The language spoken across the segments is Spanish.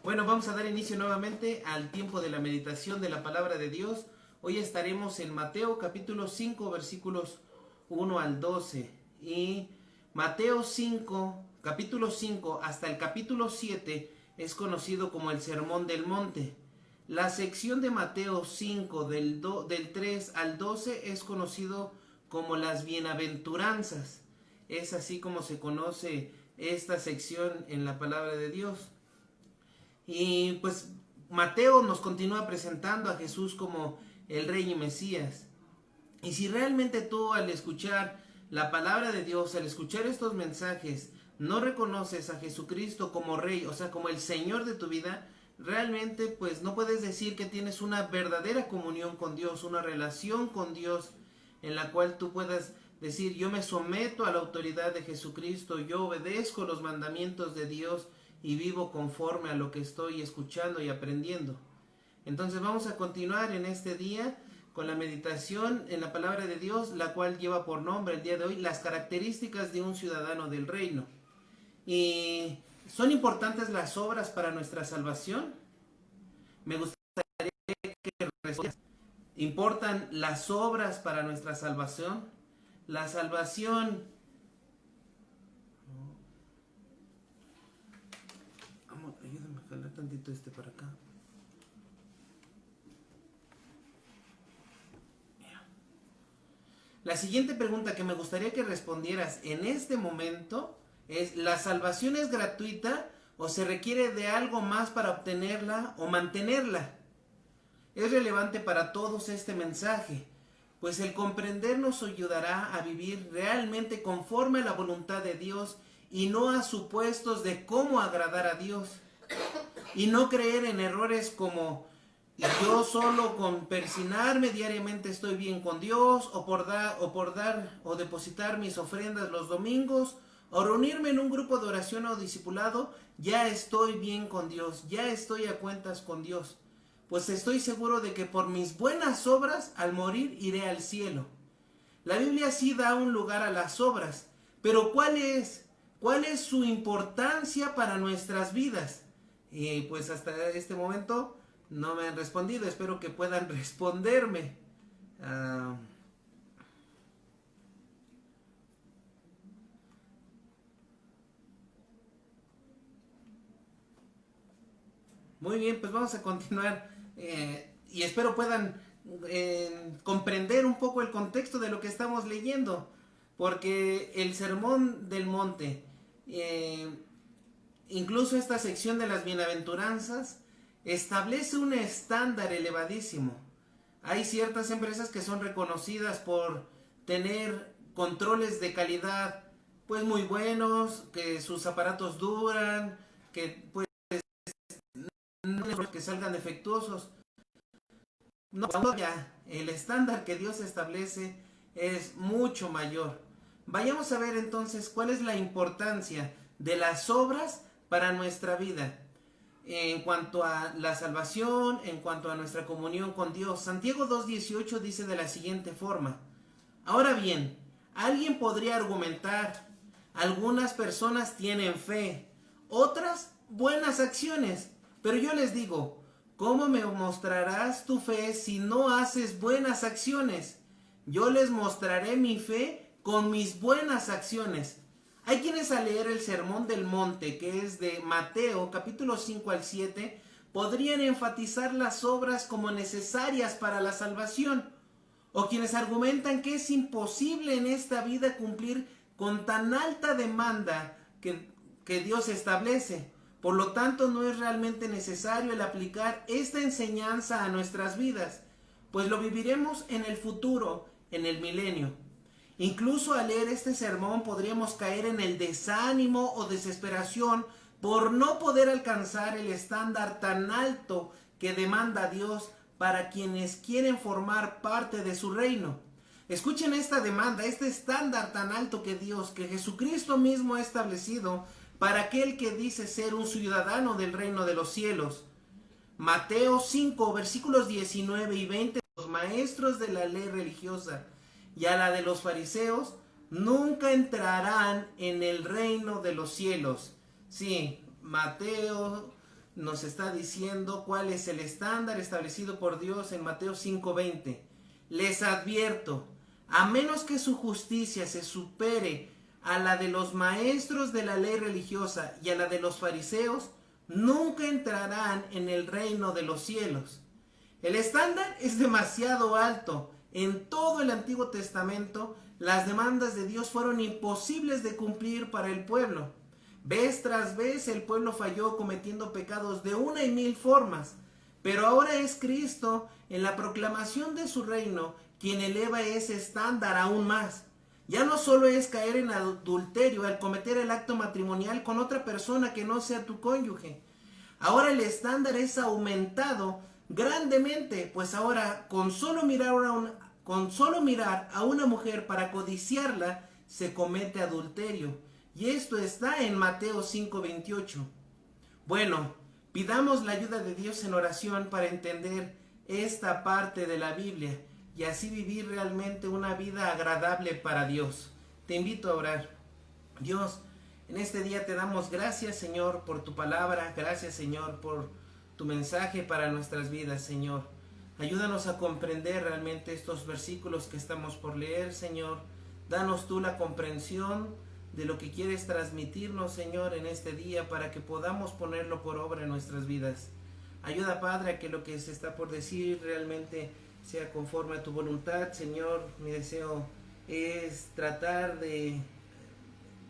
Bueno, vamos a dar inicio nuevamente al tiempo de la meditación de la palabra de Dios. Hoy estaremos en Mateo capítulo 5 versículos 1 al 12. Y Mateo 5, capítulo 5 hasta el capítulo 7 es conocido como el Sermón del Monte. La sección de Mateo 5 del 3 al 12 es conocido como las bienaventuranzas. Es así como se conoce esta sección en la palabra de Dios. Y pues Mateo nos continúa presentando a Jesús como el Rey y Mesías. Y si realmente tú al escuchar la palabra de Dios, al escuchar estos mensajes, no reconoces a Jesucristo como Rey, o sea, como el Señor de tu vida, realmente pues no puedes decir que tienes una verdadera comunión con Dios, una relación con Dios en la cual tú puedas decir: yo me someto a la autoridad de Jesucristo, yo obedezco los mandamientos de Dios y vivo conforme a lo que estoy escuchando y aprendiendo. Entonces vamos a continuar en este día con la meditación en la palabra de Dios, la cual lleva por nombre el día de hoy las características de un ciudadano del reino. ¿Y son importantes las obras para nuestra salvación? Me gustaría que respondas. ¿Importan las obras para nuestra salvación? La salvación... Ayúdame a jalar tantito para acá. La siguiente pregunta que me gustaría que respondieras en este momento es: ¿la salvación es gratuita o se requiere de algo más para obtenerla o mantenerla? Es relevante para todos este mensaje, pues el comprender nos ayudará a vivir realmente conforme a la voluntad de Dios y no a supuestos de cómo agradar a Dios. Y no creer en errores como: yo solo con persinarme diariamente estoy bien con Dios, o por dar o depositar mis ofrendas los domingos, o reunirme en un grupo de oración o discipulado, ya estoy bien con Dios, ya estoy a cuentas con Dios. Pues estoy seguro de que por mis buenas obras al morir iré al cielo. La Biblia sí da un lugar a las obras, pero ¿cuál es su importancia para nuestras vidas? Y pues hasta este momento no me han respondido. Espero que puedan responderme. Muy bien, pues vamos a continuar. Y espero puedan comprender un poco el contexto de lo que estamos leyendo. Porque el Sermón del Monte, incluso esta sección de las bienaventuranzas, establece un estándar elevadísimo. Hay ciertas empresas que son reconocidas por tener controles de calidad pues muy buenos, que sus aparatos duran, que pues no que salgan defectuosos. No, ya el estándar que Dios establece es mucho mayor. Vayamos a ver entonces cuál es la importancia de las obras para nuestra vida en cuanto a la salvación, en cuanto a nuestra comunión con Dios. Santiago 2:18 dice de la siguiente forma: ahora bien, alguien podría argumentar: algunas personas tienen fe, otras buenas acciones, pero yo les digo, ¿cómo me mostrarás tu fe si no haces buenas acciones? Yo les mostraré mi fe con mis buenas acciones. Hay quienes al leer el Sermón del Monte, que es de Mateo capítulo 5 al 7, podrían enfatizar las obras como necesarias para la salvación, o quienes argumentan que es imposible en esta vida cumplir con tan alta demanda que Dios establece. Por lo tanto, no es realmente necesario el aplicar esta enseñanza a nuestras vidas, pues lo viviremos en el futuro, en el milenio. Incluso al leer este sermón podríamos caer en el desánimo o desesperación por no poder alcanzar el estándar tan alto que demanda Dios para quienes quieren formar parte de su reino. Escuchen esta demanda, este estándar tan alto que Dios, que Jesucristo mismo ha establecido para aquel que dice ser un ciudadano del reino de los cielos. Mateo 5, versículos 19 y 20. Los maestros de la ley religiosa y a la de los fariseos nunca entrarán en el reino de los cielos. Sí, Mateo nos está diciendo cuál es el estándar establecido por Dios en Mateo 5:20. Les advierto, a menos que su justicia se supere a la de los maestros de la ley religiosa y a la de los fariseos, nunca entrarán en el reino de los cielos. El estándar es demasiado alto. En todo el Antiguo Testamento, las demandas de Dios fueron imposibles de cumplir para el pueblo. Vez tras vez el pueblo falló cometiendo pecados de una y mil formas. Pero ahora es Cristo, en la proclamación de su reino, quien eleva ese estándar aún más. Ya no solo es caer en adulterio al cometer el acto matrimonial con otra persona que no sea tu cónyuge. Ahora el estándar es aumentado grandemente, pues ahora con solo mirar a una mujer para codiciarla se comete adulterio. Y esto está en Mateo 5:28. Bueno, pidamos la ayuda de Dios en oración para entender esta parte de la Biblia y así vivir realmente una vida agradable para Dios. Te invito a orar. Dios, en este día te damos gracias, Señor, por tu palabra. Gracias, Señor, por tu mensaje para nuestras vidas, Señor. Ayúdanos a comprender realmente estos versículos que estamos por leer, Señor. Danos tú la comprensión de lo que quieres transmitirnos, Señor, en este día para que podamos ponerlo por obra en nuestras vidas. Ayuda, Padre, a que lo que se está por decir realmente sea conforme a tu voluntad, Señor. Mi deseo es tratar de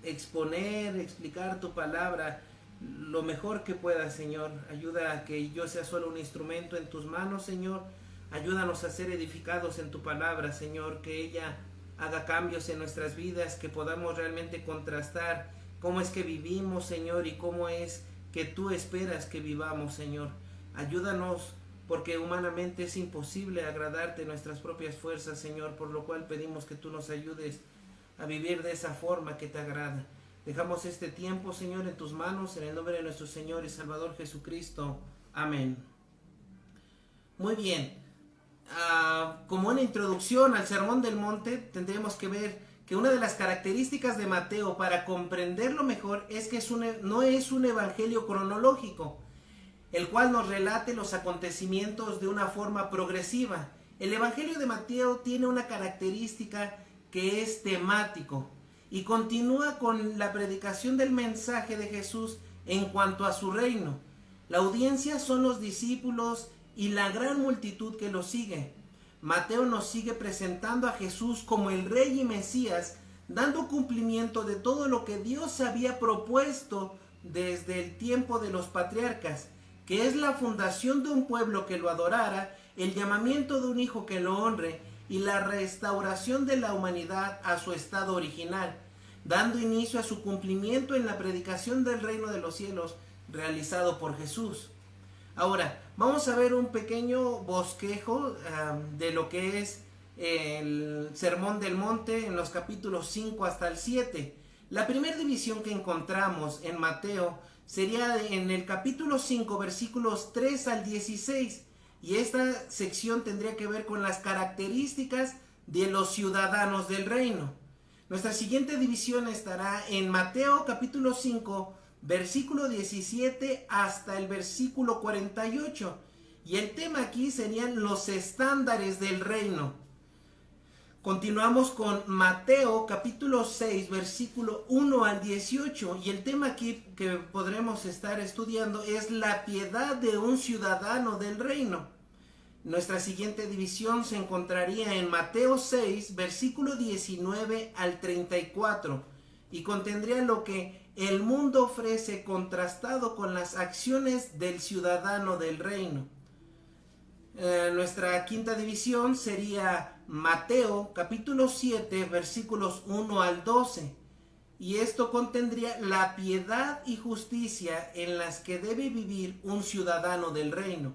explicar tu palabra lo mejor que pueda, Señor. Ayuda a que yo sea solo un instrumento en tus manos, Señor. Ayúdanos a ser edificados en tu palabra, Señor, que ella haga cambios en nuestras vidas, que podamos realmente contrastar cómo es que vivimos, Señor, y cómo es que tú esperas que vivamos, Señor. Ayúdanos, porque humanamente es imposible agradarte en nuestras propias fuerzas, Señor, por lo cual pedimos que tú nos ayudes a vivir de esa forma que te agrada. Dejamos este tiempo, Señor, en tus manos, en el nombre de nuestro Señor y Salvador Jesucristo. Amén. Muy bien. Como una introducción al Sermón del Monte, tendríamos que ver que una de las características de Mateo para comprenderlo mejor es que no es un evangelio cronológico, el cual nos relate los acontecimientos de una forma progresiva. El evangelio de Mateo tiene una característica que es temático y continúa con la predicación del mensaje de Jesús en cuanto a su reino. La audiencia son los discípulos y la gran multitud que lo sigue. Mateo nos sigue presentando a Jesús como el Rey y Mesías, dando cumplimiento de todo lo que Dios había propuesto desde el tiempo de los patriarcas, que es la fundación de un pueblo que lo adorara, el llamamiento de un hijo que lo honre y la restauración de la humanidad a su estado original, dando inicio a su cumplimiento en la predicación del reino de los cielos realizado por Jesús. Ahora, vamos a ver un pequeño bosquejo de lo que es el Sermón del Monte en los capítulos 5 hasta el 7. La primera división que encontramos en Mateo sería en el capítulo 5, versículos 3 al 16. Y esta sección tendría que ver con las características de los ciudadanos del reino. Nuestra siguiente división estará en Mateo capítulo 5, versículo 17 hasta el versículo 48. Y el tema aquí serían los estándares del reino. Continuamos con Mateo capítulo 6, versículo 1 al 18. Y el tema aquí que podremos estar estudiando es la piedad de un ciudadano del reino. Nuestra siguiente división se encontraría en Mateo 6, versículo 19 al 34. Y contendría lo que el mundo ofrece contrastado con las acciones del ciudadano del reino. Nuestra quinta división sería Mateo capítulo 7 versículos 1 al 12. Y esto contendría la piedad y justicia en las que debe vivir un ciudadano del reino.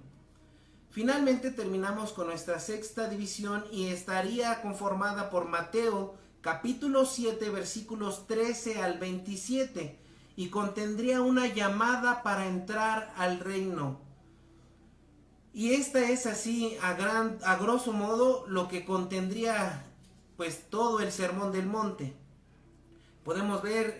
Finalmente terminamos con nuestra sexta división y estaría conformada por Mateo capítulo 7 versículos 13 al 27 y contendría una llamada para entrar al reino. Y esta es así a grosso modo lo que contendría pues todo el Sermón del Monte. Podríamos verlo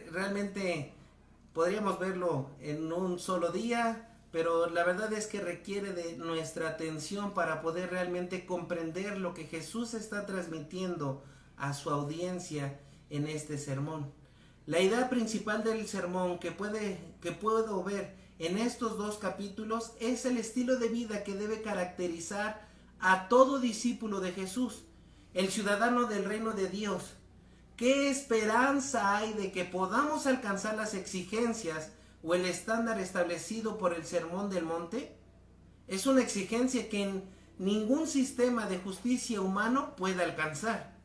en un solo día, pero la verdad es que requiere de nuestra atención para poder realmente comprender lo que Jesús está transmitiendo a su audiencia en este sermón. La idea principal del sermón que puedo ver en estos dos capítulos es el estilo de vida que debe caracterizar a todo discípulo de Jesús, el ciudadano del reino de Dios. ¿Qué esperanza hay de que podamos alcanzar las exigencias o el estándar establecido por el Sermón del Monte? Es una exigencia que ningún sistema de justicia humano puede alcanzar.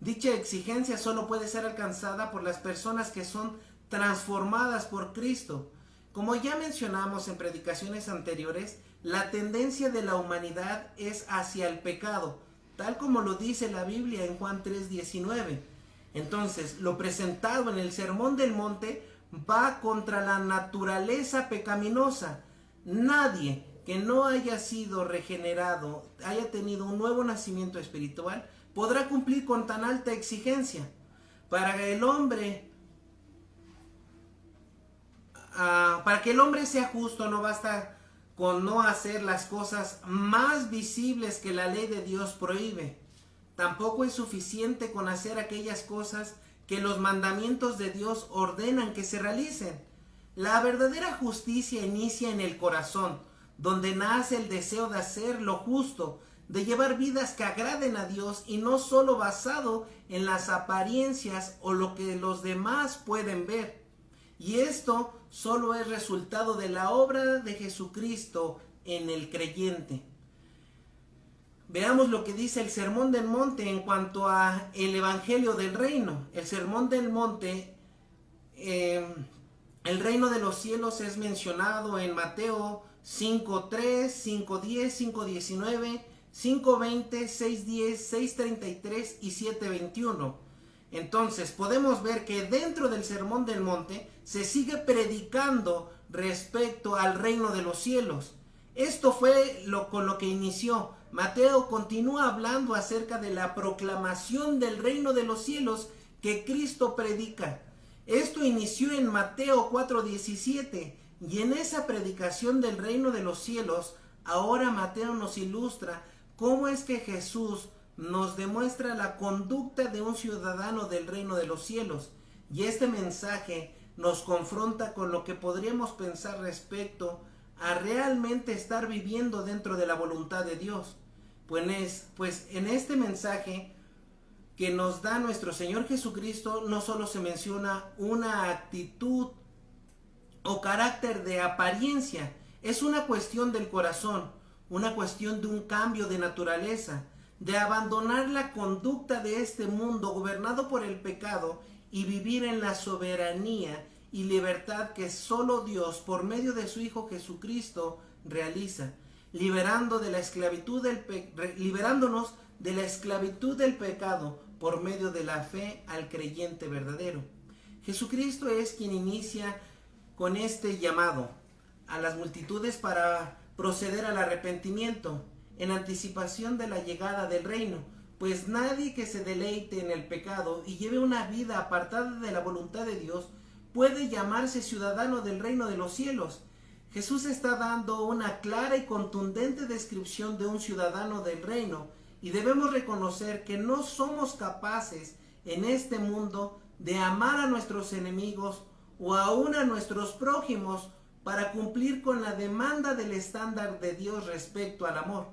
Dicha exigencia solo puede ser alcanzada por las personas que son transformadas por Cristo. Como ya mencionamos en predicaciones anteriores, la tendencia de la humanidad es hacia el pecado, tal como lo dice la Biblia en Juan 3:19. Entonces, lo presentado en el Sermón del Monte va contra la naturaleza pecaminosa. Nadie que no haya sido regenerado, haya tenido un nuevo nacimiento espiritual, podrá cumplir con tan alta exigencia. Para que el hombre sea justo, no basta con no hacer las cosas más visibles que la ley de Dios prohíbe. Tampoco es suficiente con hacer aquellas cosas que los mandamientos de Dios ordenan que se realicen. La verdadera justicia inicia en el corazón, donde nace el deseo de hacer lo justo, de llevar vidas que agraden a Dios y no solo basado en las apariencias o lo que los demás pueden ver. Y esto solo es resultado de la obra de Jesucristo en el creyente. Veamos lo que dice el Sermón del Monte en cuanto a el Evangelio del Reino. El Sermón del Monte, el reino de los cielos es mencionado en Mateo 5:3, 5:10, 5:19, 5:20, 6:10, 6:33 y 7:21. Entonces podemos ver que dentro del Sermón del Monte se sigue predicando respecto al reino de los cielos. Esto fue con lo que inició. Mateo continúa hablando acerca de la proclamación del reino de los cielos que Cristo predica. Esto inició en Mateo 4:17 y en esa predicación del reino de los cielos, ahora Mateo nos ilustra cómo es que Jesús nos demuestra la conducta de un ciudadano del reino de los cielos. Y este mensaje nos confronta con lo que podríamos pensar respecto a realmente estar viviendo dentro de la voluntad de Dios. Pues en este mensaje que nos da nuestro Señor Jesucristo no solo se menciona una actitud o carácter de apariencia, es una cuestión del corazón, una cuestión de un cambio de naturaleza, de abandonar la conducta de este mundo gobernado por el pecado y vivir en la soberanía y libertad que solo Dios por medio de su Hijo Jesucristo realiza, liberándonos de la esclavitud del pecado por medio de la fe al creyente verdadero. Jesucristo es quien inicia con este llamado a las multitudes para proceder al arrepentimiento en anticipación de la llegada del reino, pues nadie que se deleite en el pecado y lleve una vida apartada de la voluntad de Dios puede llamarse ciudadano del reino de los cielos. Jesús está dando una clara y contundente descripción de un ciudadano del reino y debemos reconocer que no somos capaces en este mundo de amar a nuestros enemigos o aún a nuestros prójimos para cumplir con la demanda del estándar de Dios respecto al amor.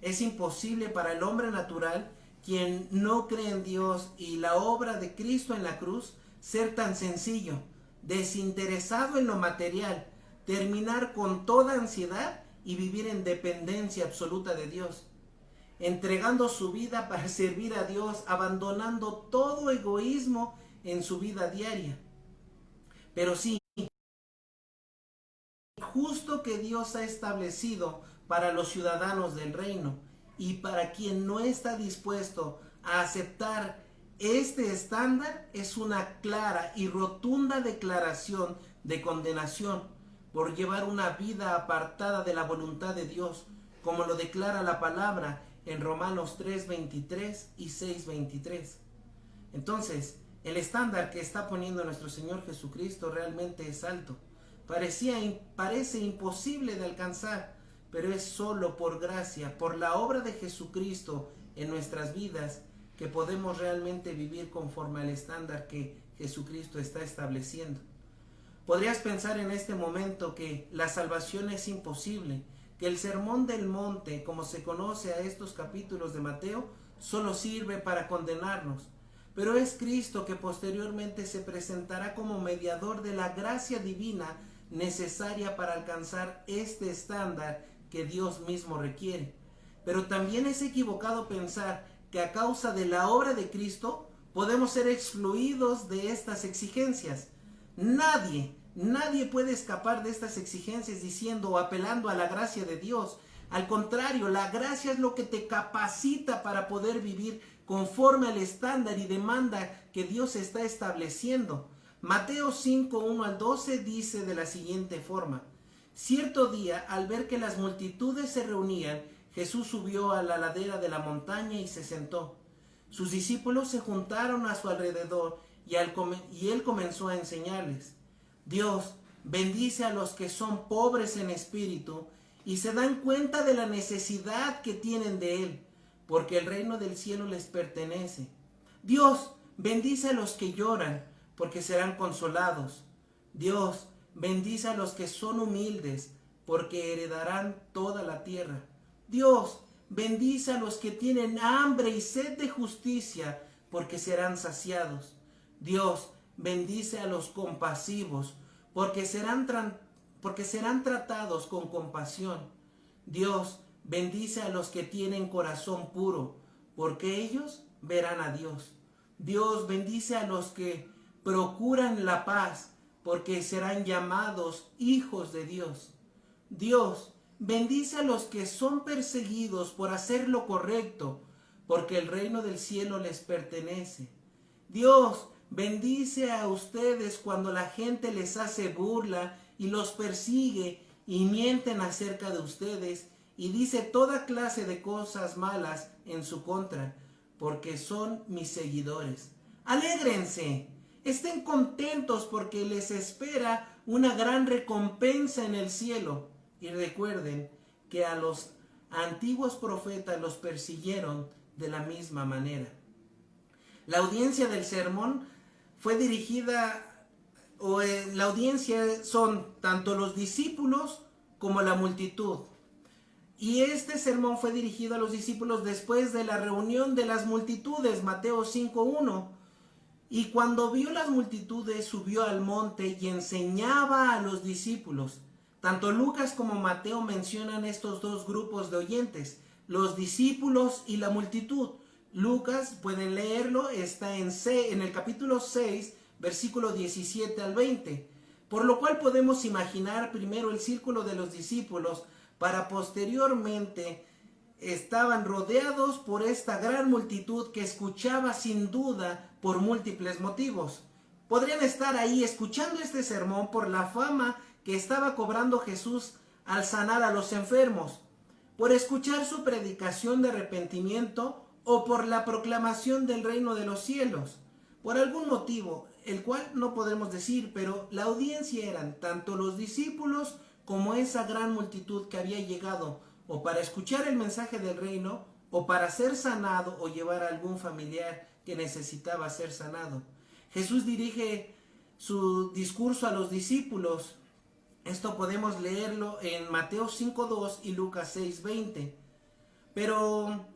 Es imposible para el hombre natural, quien no cree en Dios y la obra de Cristo en la cruz, ser tan sencillo, desinteresado en lo material, terminar con toda ansiedad y vivir en dependencia absoluta de Dios, entregando su vida para servir a Dios, abandonando todo egoísmo en su vida diaria. Pero sí, justo que Dios ha establecido para los ciudadanos del reino, y para quien no está dispuesto a aceptar este estándar es una clara y rotunda declaración de condenación por llevar una vida apartada de la voluntad de Dios, como lo declara la palabra en Romanos 3:23 y 6:23. Entonces, el estándar que está poniendo nuestro Señor Jesucristo realmente es alto. parece imposible de alcanzar, pero es solo por gracia, por la obra de Jesucristo en nuestras vidas, que podemos realmente vivir conforme al estándar que Jesucristo está estableciendo. Podrías pensar en este momento que la salvación es imposible, que el Sermón del Monte, como se conoce a estos capítulos de Mateo, solo sirve para condenarnos. Pero es Cristo que posteriormente se presentará como mediador de la gracia divina necesaria para alcanzar este estándar que Dios mismo requiere. Pero también es equivocado pensar que a causa de la obra de Cristo podemos ser excluidos de estas exigencias. Nadie puede escapar de estas exigencias diciendo o apelando a la gracia de Dios. Al contrario, la gracia es lo que te capacita para poder vivir conforme al estándar y demanda que Dios está estableciendo. Mateo 5, 1 al 12 dice de la siguiente forma: cierto día, al ver que las multitudes se reunían, Jesús subió a la ladera de la montaña y se sentó. Sus discípulos se juntaron a su alrededor y él comenzó a enseñarles: Dios bendice a los que son pobres en espíritu y se dan cuenta de la necesidad que tienen de Él, porque el reino del cielo les pertenece. Dios bendice a los que lloran, porque serán consolados. Dios bendice a los que son humildes, porque heredarán toda la tierra. Dios bendice a los que tienen hambre y sed de justicia, porque serán saciados. Dios bendice a los compasivos, porque serán tratados con compasión. Dios bendice a los que tienen corazón puro, porque ellos verán a Dios. Dios bendice a los que procuran la paz, porque serán llamados hijos de Dios. Dios bendice a los que son perseguidos por hacer lo correcto, porque el reino del cielo les pertenece. Dios bendice a ustedes cuando la gente les hace burla y los persigue y mienten acerca de ustedes y dice toda clase de cosas malas en su contra, porque son mis seguidores. Alégrense, estén contentos porque les espera una gran recompensa en el cielo. Y recuerden que a los antiguos profetas los persiguieron de la misma manera. La audiencia del sermón fue dirigida, la audiencia son tanto los discípulos como la multitud. Y este sermón fue dirigido a los discípulos después de la reunión de las multitudes, Mateo 5:1. Y cuando vio las multitudes, subió al monte y enseñaba a los discípulos. Tanto Lucas como Mateo mencionan estos dos grupos de oyentes, los discípulos y la multitud. Lucas, pueden leerlo, está en el capítulo 6, versículo 17 al 20. Por lo cual podemos imaginar primero el círculo de los discípulos, para posteriormente estaban rodeados por esta gran multitud que escuchaba sin duda por múltiples motivos. Podrían estar ahí escuchando este sermón por la fama que estaba cobrando Jesús al sanar a los enfermos, por escuchar su predicación de arrepentimiento o por la proclamación del reino de los cielos. Por algún motivo, el cual no podemos decir, pero la audiencia eran tanto los discípulos como esa gran multitud que había llegado o para escuchar el mensaje del reino o para ser sanado o llevar a algún familiar que necesitaba ser sanado. Jesús dirige su discurso a los discípulos. Esto podemos leerlo en Mateo 5:2 y Lucas 6:20. Pero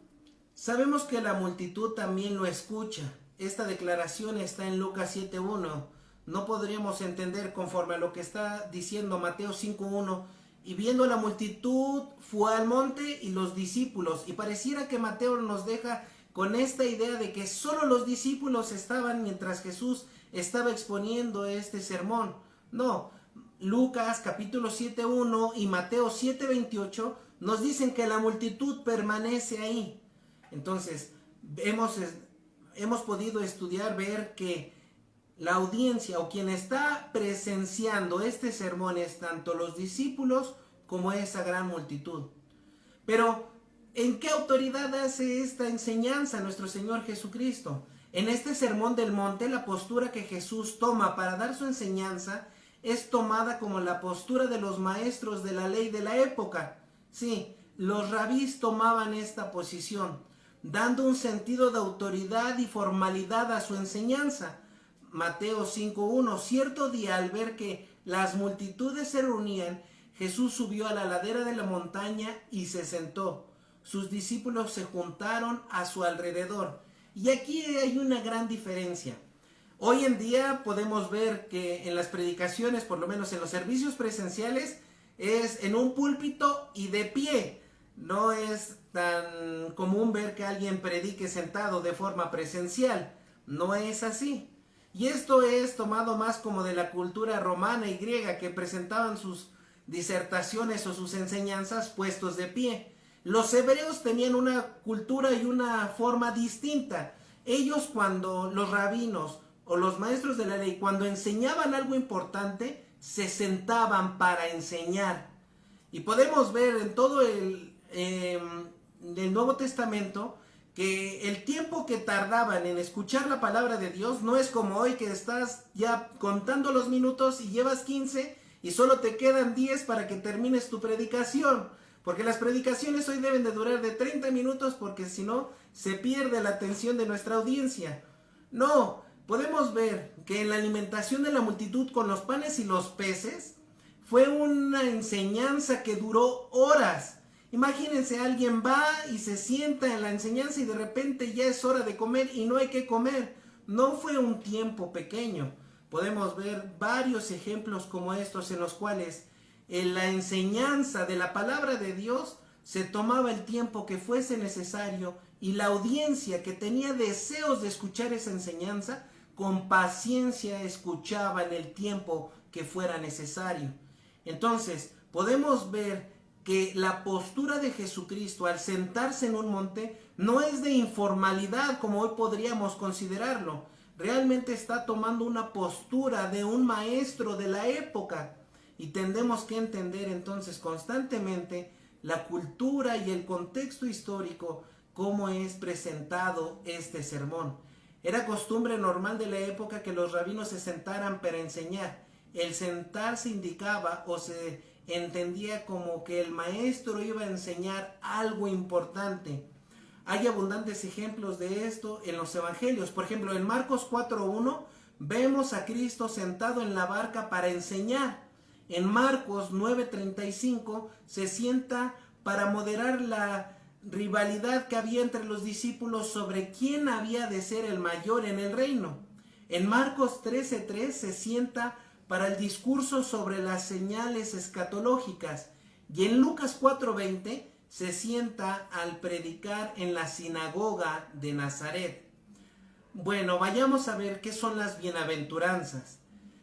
sabemos que la multitud también lo escucha. Esta declaración está en Lucas 7:1. No podríamos entender conforme a lo que está diciendo Mateo 5:1. Y viendo la multitud fue al monte y los discípulos. Y pareciera que Mateo nos deja con esta idea de que solo los discípulos estaban mientras Jesús estaba exponiendo este sermón. No, Lucas capítulo 7:1 y Mateo 7:28 nos dicen que la multitud permanece ahí. Entonces, hemos podido estudiar, ver que la audiencia o quien está presenciando este sermón es tanto los discípulos como esa gran multitud. Pero, ¿en qué autoridad hace esta enseñanza nuestro Señor Jesucristo? En este sermón del monte, la postura que Jesús toma para dar su enseñanza es tomada como la postura de los maestros de la ley de la época. Sí, los rabís tomaban esta posición, dando un sentido de autoridad y formalidad a su enseñanza. Mateo 5:1. Cierto día, al ver que las multitudes se reunían, Jesús subió a la ladera de la montaña y se sentó. Sus discípulos se juntaron a su alrededor. Y aquí hay una gran diferencia. Hoy en día podemos ver que en las predicaciones, por lo menos en los servicios presenciales, es en un púlpito y de pie. No es tan común ver que alguien predique sentado de forma presencial. No es así. Y esto es tomado más como de la cultura romana y griega, que presentaban sus disertaciones o sus enseñanzas puestos de pie. Los hebreos tenían una cultura y una forma distinta. Ellos, cuando los rabinos o los maestros de la ley, cuando enseñaban algo importante, se sentaban para enseñar. Y podemos ver en todo el Nuevo Testamento que el tiempo que tardaban en escuchar la palabra de Dios no es como hoy, que estás ya contando los minutos y llevas 15 y solo te quedan 10 para que termines tu predicación. Porque las predicaciones hoy deben de durar de 30 minutos, porque si no se pierde la atención de nuestra audiencia. No, podemos ver que en la alimentación de la multitud con los panes y los peces fue una enseñanza que duró horas. Imagínense, alguien va y se sienta en la enseñanza y de repente ya es hora de comer y no hay que comer. No fue un tiempo pequeño. Podemos ver varios ejemplos como estos en los cuales en la enseñanza de la palabra de Dios se tomaba el tiempo que fuese necesario, y la audiencia que tenía deseos de escuchar esa enseñanza con paciencia escuchaba en el tiempo que fuera necesario. Entonces podemos ver que la postura de Jesucristo al sentarse en un monte no es de informalidad como hoy podríamos considerarlo. Realmente está tomando una postura de un maestro de la época. Y tendremos que entender entonces constantemente la cultura y el contexto histórico, cómo es presentado este sermón. Era costumbre normal de la época que los rabinos se sentaran para enseñar. El sentarse indicaba o se entendía como que el maestro iba a enseñar algo importante. Hay abundantes ejemplos de esto en los evangelios. Por ejemplo, en Marcos 4:1 vemos a Cristo sentado en la barca para enseñar. En Marcos 9:35 se sienta para moderar la rivalidad que había entre los discípulos sobre quién había de ser el mayor en el reino. En Marcos 13:3 se sienta para el discurso sobre las señales escatológicas. Y en Lucas 4:20 se sienta al predicar en la sinagoga de Nazaret. Bueno, vayamos a ver qué son las bienaventuranzas.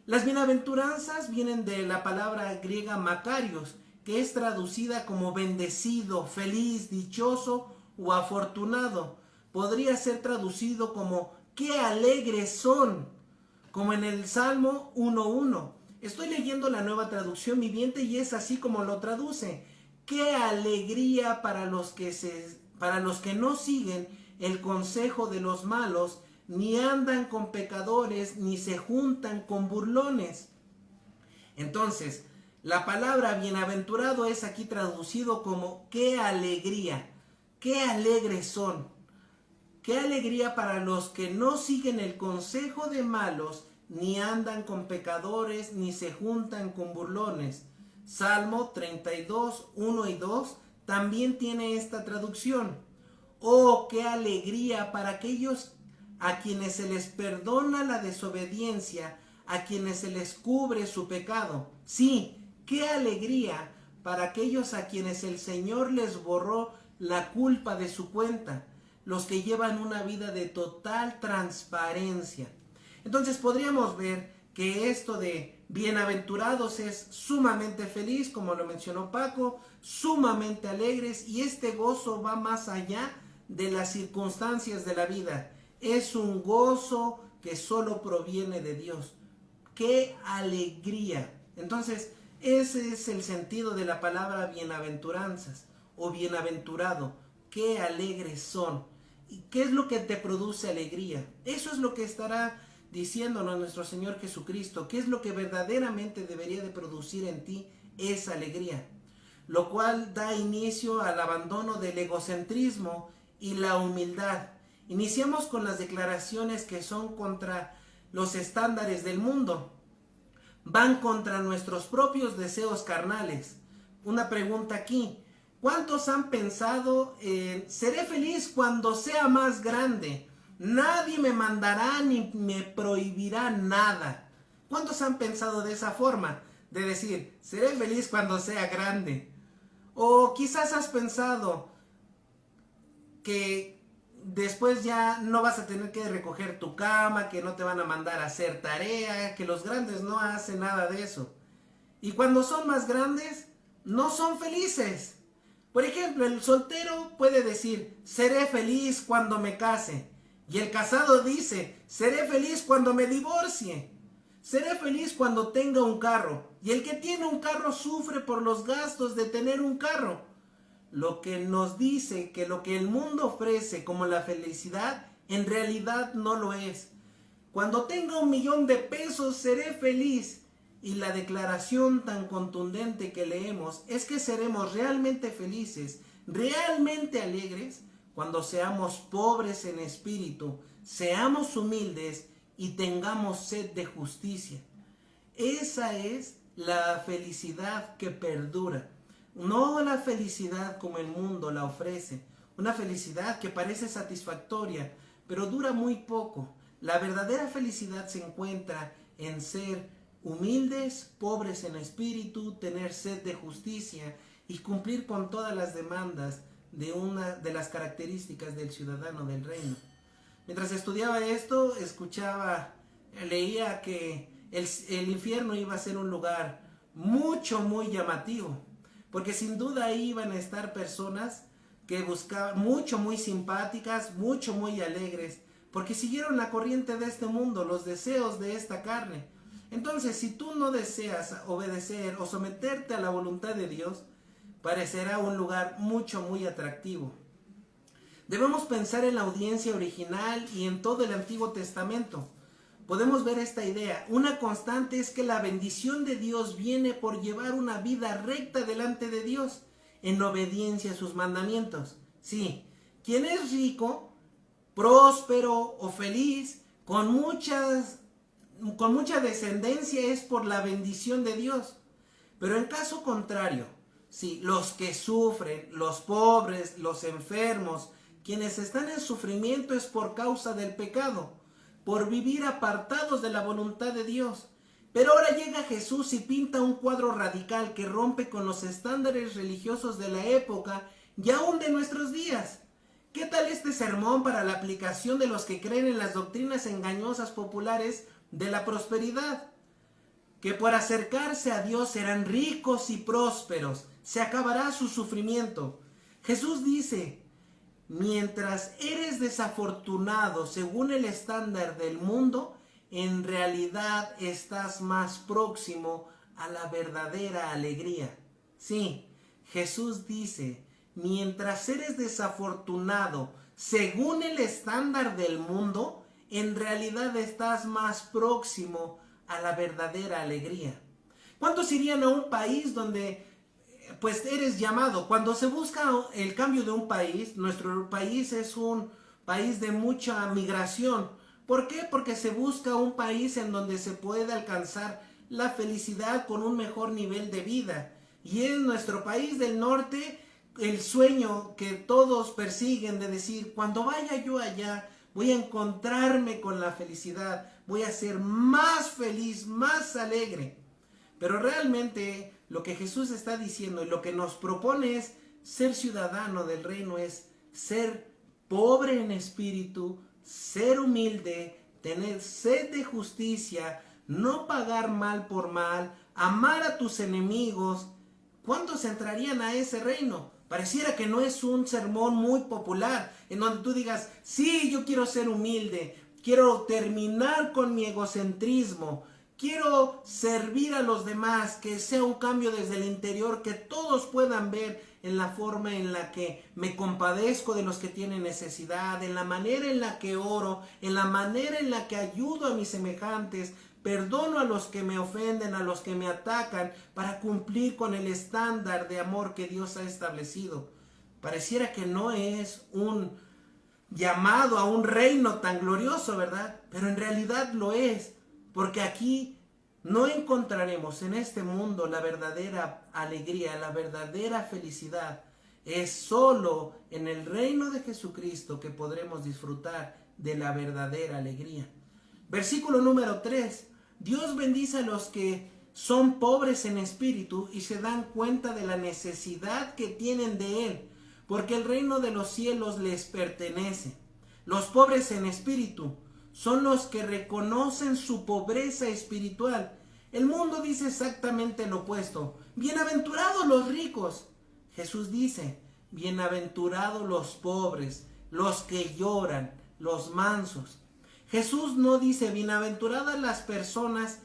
Las bienaventuranzas vienen de la palabra griega makarios, que es traducida como bendecido, feliz, dichoso o afortunado. Podría ser traducido como qué alegres son, como en el Salmo 1:1. Estoy leyendo la Nueva Traducción Viviente y es así como lo traduce. Qué alegría para los que no siguen el consejo de los malos, ni andan con pecadores, ni se juntan con burlones. Entonces, la palabra bienaventurado es aquí traducido como qué alegría, qué alegres son. Qué alegría para los que no siguen el consejo de malos, ni andan con pecadores, ni se juntan con burlones. Salmo 32:1 y 2 también tiene esta traducción. Oh, qué alegría para aquellos a quienes se les perdona la desobediencia, a quienes se les cubre su pecado. Sí, qué alegría para aquellos a quienes el Señor les borró la culpa de su cuenta, los que llevan una vida de total transparencia. Entonces podríamos ver que esto de bienaventurados es sumamente feliz, como lo mencionó Paco, sumamente alegres, y este gozo va más allá de las circunstancias de la vida. Es un gozo que solo proviene de Dios. ¡Qué alegría! Entonces, ese es el sentido de la palabra bienaventuranzas o bienaventurado. ¡Qué alegres son! ¿Y qué es lo que te produce alegría? Eso es lo que estará diciéndonos nuestro Señor Jesucristo qué es lo que verdaderamente debería de producir en ti esa alegría, lo cual da inicio al abandono del egocentrismo y la humildad. Iniciamos con las declaraciones que son contra los estándares del mundo, van contra nuestros propios deseos carnales. Una pregunta aquí: ¿cuántos han pensado en seré feliz cuando sea más grande? Nadie me mandará ni me prohibirá nada. ¿Cuántos han pensado de esa forma? De decir, seré feliz cuando sea grande. O quizás has pensado que después ya no vas a tener que recoger tu cama, que no te van a mandar a hacer tarea, que los grandes no hacen nada de eso. Y cuando son más grandes, no son felices. Por ejemplo, el soltero puede decir, seré feliz cuando me case. Y el casado dice, seré feliz cuando me divorcie. Seré feliz cuando tenga un carro. Y el que tiene un carro sufre por los gastos de tener un carro. Lo que nos dice que lo que el mundo ofrece como la felicidad, en realidad no lo es. Cuando tenga 1,000,000 de pesos, seré feliz. Y la declaración tan contundente que leemos es que seremos realmente felices, realmente alegres, cuando seamos pobres en espíritu, seamos humildes y tengamos sed de justicia. Esa es la felicidad que perdura, no la felicidad como el mundo la ofrece, una felicidad que parece satisfactoria, pero dura muy poco. La verdadera felicidad se encuentra en ser humildes, pobres en espíritu, tener sed de justicia y cumplir con todas las demandas de una de las características del ciudadano del reino. Mientras estudiaba esto, leía que el infierno iba a ser un lugar muy llamativo, porque sin duda ahí iban a estar personas que buscaban muy simpáticas, muy alegres, porque siguieron la corriente de este mundo, los deseos de esta carne. Entonces, si tú no deseas obedecer o someterte a la voluntad de Dios, parecerá un lugar muy atractivo. Debemos pensar en la audiencia original y en todo el Antiguo Testamento. Podemos ver esta idea. Una constante es que la bendición de Dios viene por llevar una vida recta delante de Dios, en obediencia a sus mandamientos. Sí, quien es rico, próspero o feliz, con mucha descendencia, es por la bendición de Dios. Pero en caso contrario, sí, los que sufren, los pobres, los enfermos, quienes están en sufrimiento es por causa del pecado, por vivir apartados de la voluntad de Dios. Pero ahora llega Jesús y pinta un cuadro radical que rompe con los estándares religiosos de la época y aún de nuestros días. ¿Qué tal este sermón para la aplicación de los que creen en las doctrinas engañosas populares de la prosperidad? Que por acercarse a Dios serán ricos y prósperos, se acabará su sufrimiento. Jesús dice, mientras eres desafortunado según el estándar del mundo, en realidad estás más próximo a la verdadera alegría. Sí, Jesús dice, mientras eres desafortunado según el estándar del mundo, en realidad estás más próximo a la verdadera alegría. ¿Cuántos irían a un país donde pues eres llamado? Cuando se busca el cambio de un país, nuestro país es un país de mucha migración. ¿Por qué? Porque se busca un país en donde se pueda alcanzar la felicidad con un mejor nivel de vida. Y en nuestro país del norte, el sueño que todos persiguen de decir, cuando vaya yo allá, voy a encontrarme con la felicidad, voy a ser más feliz, más alegre. Pero realmente lo que Jesús está diciendo y lo que nos propone es ser ciudadano del reino, es ser pobre en espíritu, ser humilde, tener sed de justicia, no pagar mal por mal, amar a tus enemigos. ¿Cuántos entrarían a ese reino? Pareciera que no es un sermón muy popular, en donde tú digas, sí, yo quiero ser humilde, quiero terminar con mi egocentrismo, quiero servir a los demás, que sea un cambio desde el interior, que todos puedan ver en la forma en la que me compadezco de los que tienen necesidad, en la manera en la que oro, en la manera en la que ayudo a mis semejantes, perdono a los que me ofenden, a los que me atacan, para cumplir con el estándar de amor que Dios ha establecido. Pareciera que no es un llamado a un reino tan glorioso, ¿verdad? Pero en realidad lo es, porque aquí no encontraremos en este mundo la verdadera alegría, la verdadera felicidad. Es solo en el reino de Jesucristo que podremos disfrutar de la verdadera alegría. Versículo número 3. Dios bendice a los que son pobres en espíritu y se dan cuenta de la necesidad que tienen de Él, porque el reino de los cielos les pertenece. Los pobres en espíritu son los que reconocen su pobreza espiritual. El mundo dice exactamente lo opuesto. Bienaventurados los ricos. Jesús dice, bienaventurados los pobres, los que lloran, los mansos. Jesús no dice bienaventuradas las personas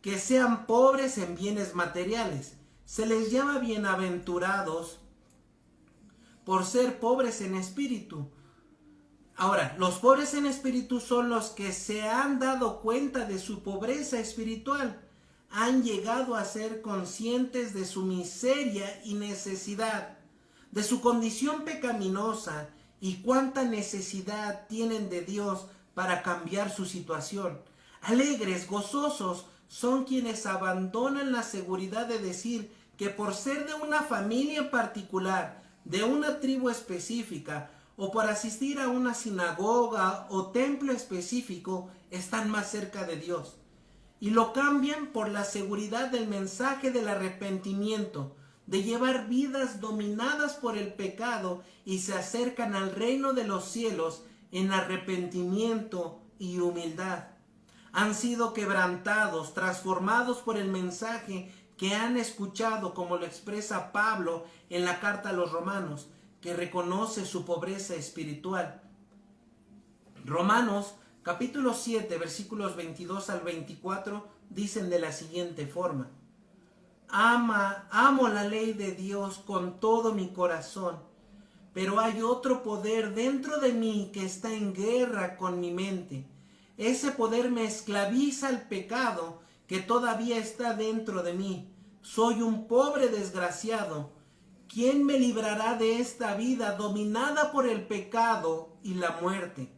que sean pobres en bienes materiales. Se les llama bienaventurados por ser pobres en espíritu. Ahora, los pobres en espíritu son los que se han dado cuenta de su pobreza espiritual. Han llegado a ser conscientes de su miseria y necesidad, de su condición pecaminosa y cuánta necesidad tienen de Dios para cambiar su situación. Alegres, gozosos, son quienes abandonan la seguridad de decir que por ser de una familia en particular, de una tribu específica, o por asistir a una sinagoga o templo específico, están más cerca de Dios. Y lo cambian por la seguridad del mensaje del arrepentimiento, de llevar vidas dominadas por el pecado y se acercan al reino de los cielos en arrepentimiento y humildad. Han sido quebrantados, transformados por el mensaje que han escuchado, como lo expresa Pablo en la carta a los Romanos, que reconoce su pobreza espiritual. Romanos capítulo 7 versículos 22 al 24 dicen de la siguiente forma: amo la ley de Dios con todo mi corazón, pero hay otro poder dentro de mí que está en guerra con mi mente. Ese poder me esclaviza al pecado que todavía está dentro de mí. Soy un pobre desgraciado. ¿Quién me librará de esta vida dominada por el pecado y la muerte?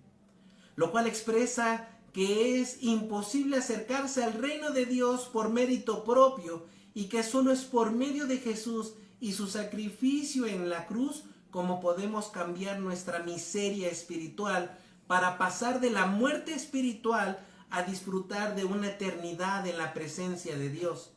Lo cual expresa que es imposible acercarse al reino de Dios por mérito propio y que solo es por medio de Jesús y su sacrificio en la cruz como podemos cambiar nuestra miseria espiritual para pasar de la muerte espiritual a disfrutar de una eternidad en la presencia de Dios.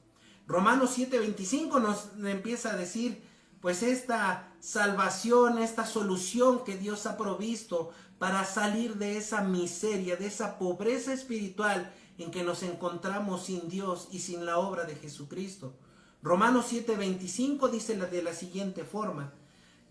Romanos 7:25 nos empieza a decir, pues esta salvación, esta solución que Dios ha provisto para salir de esa miseria, de esa pobreza espiritual en que nos encontramos sin Dios y sin la obra de Jesucristo. Romanos 7:25 dice de la siguiente forma: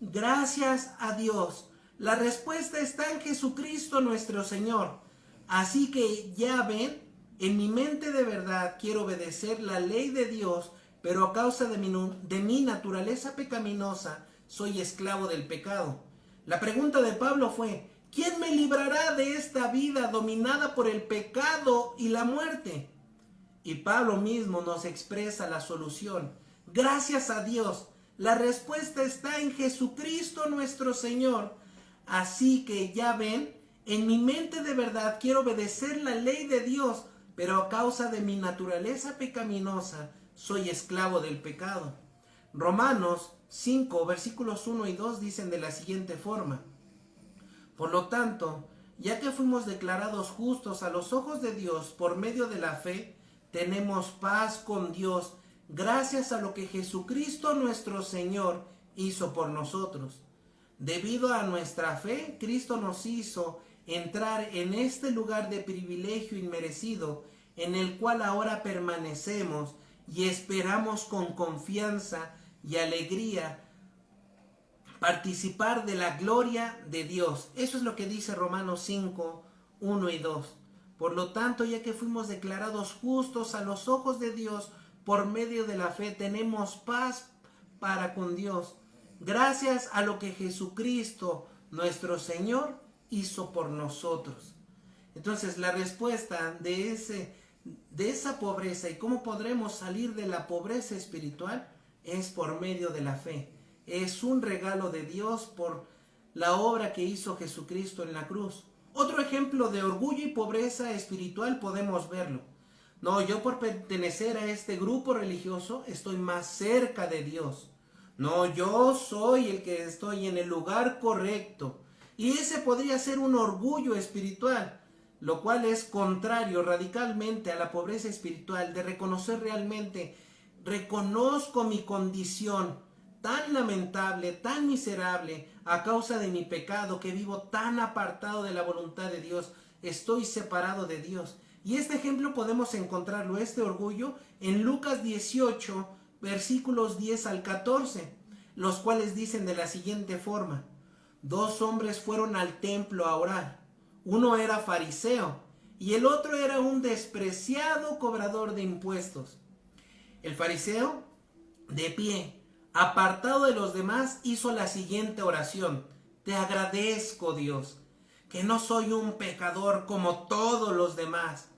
gracias a Dios, la respuesta está en Jesucristo nuestro Señor. Así que ya ven, en mi mente de verdad quiero obedecer la ley de Dios, pero a causa de mi naturaleza pecaminosa, soy esclavo del pecado. La pregunta de Pablo fue: ¿quién me librará de esta vida dominada por el pecado y la muerte? Y Pablo mismo nos expresa la solución. Gracias a Dios, la respuesta está en Jesucristo nuestro Señor. Así que ya ven, en mi mente de verdad quiero obedecer la ley de Dios, pero a causa de mi naturaleza pecaminosa, soy esclavo del pecado. Romanos 5, versículos 1 y 2 dicen de la siguiente forma: por lo tanto, ya que fuimos declarados justos a los ojos de Dios por medio de la fe, tenemos paz con Dios gracias a lo que Jesucristo nuestro Señor hizo por nosotros. Debido a nuestra fe, Cristo nos hizo entrar en este lugar de privilegio inmerecido, en el cual ahora permanecemos y esperamos con confianza y alegría participar de la gloria de Dios. Eso es lo que dice Romanos 5, 1 y 2. Por lo tanto, ya que fuimos declarados justos a los ojos de Dios por medio de la fe, tenemos paz para con Dios. gracias a lo que Jesucristo, nuestro Señor, hizo por nosotros. Entonces, la respuesta de esa pobreza y cómo podremos salir de la pobreza espiritual es por medio de la fe. Es un regalo de Dios por la obra que hizo Jesucristo en la cruz. Otro ejemplo de orgullo y pobreza espiritual podemos verlo. No, yo por pertenecer a este grupo religioso estoy más cerca de Dios. No, yo soy el que estoy en el lugar correcto. Y ese podría ser un orgullo espiritual, lo cual es contrario radicalmente a la pobreza espiritual, de reconocer realmente, reconozco mi condición tan lamentable, tan miserable, a causa de mi pecado, que vivo tan apartado de la voluntad de Dios, estoy separado de Dios. Y este ejemplo podemos encontrarlo, este orgullo, en Lucas 18, versículos 10 al 14, los cuales dicen de la siguiente forma: 2 hombres fueron al templo a orar. Uno era fariseo y el otro era un despreciado cobrador de impuestos. El fariseo, de pie, apartado de los demás, hizo la siguiente oración: te agradezco, Dios, que no soy un pecador como todos los demás,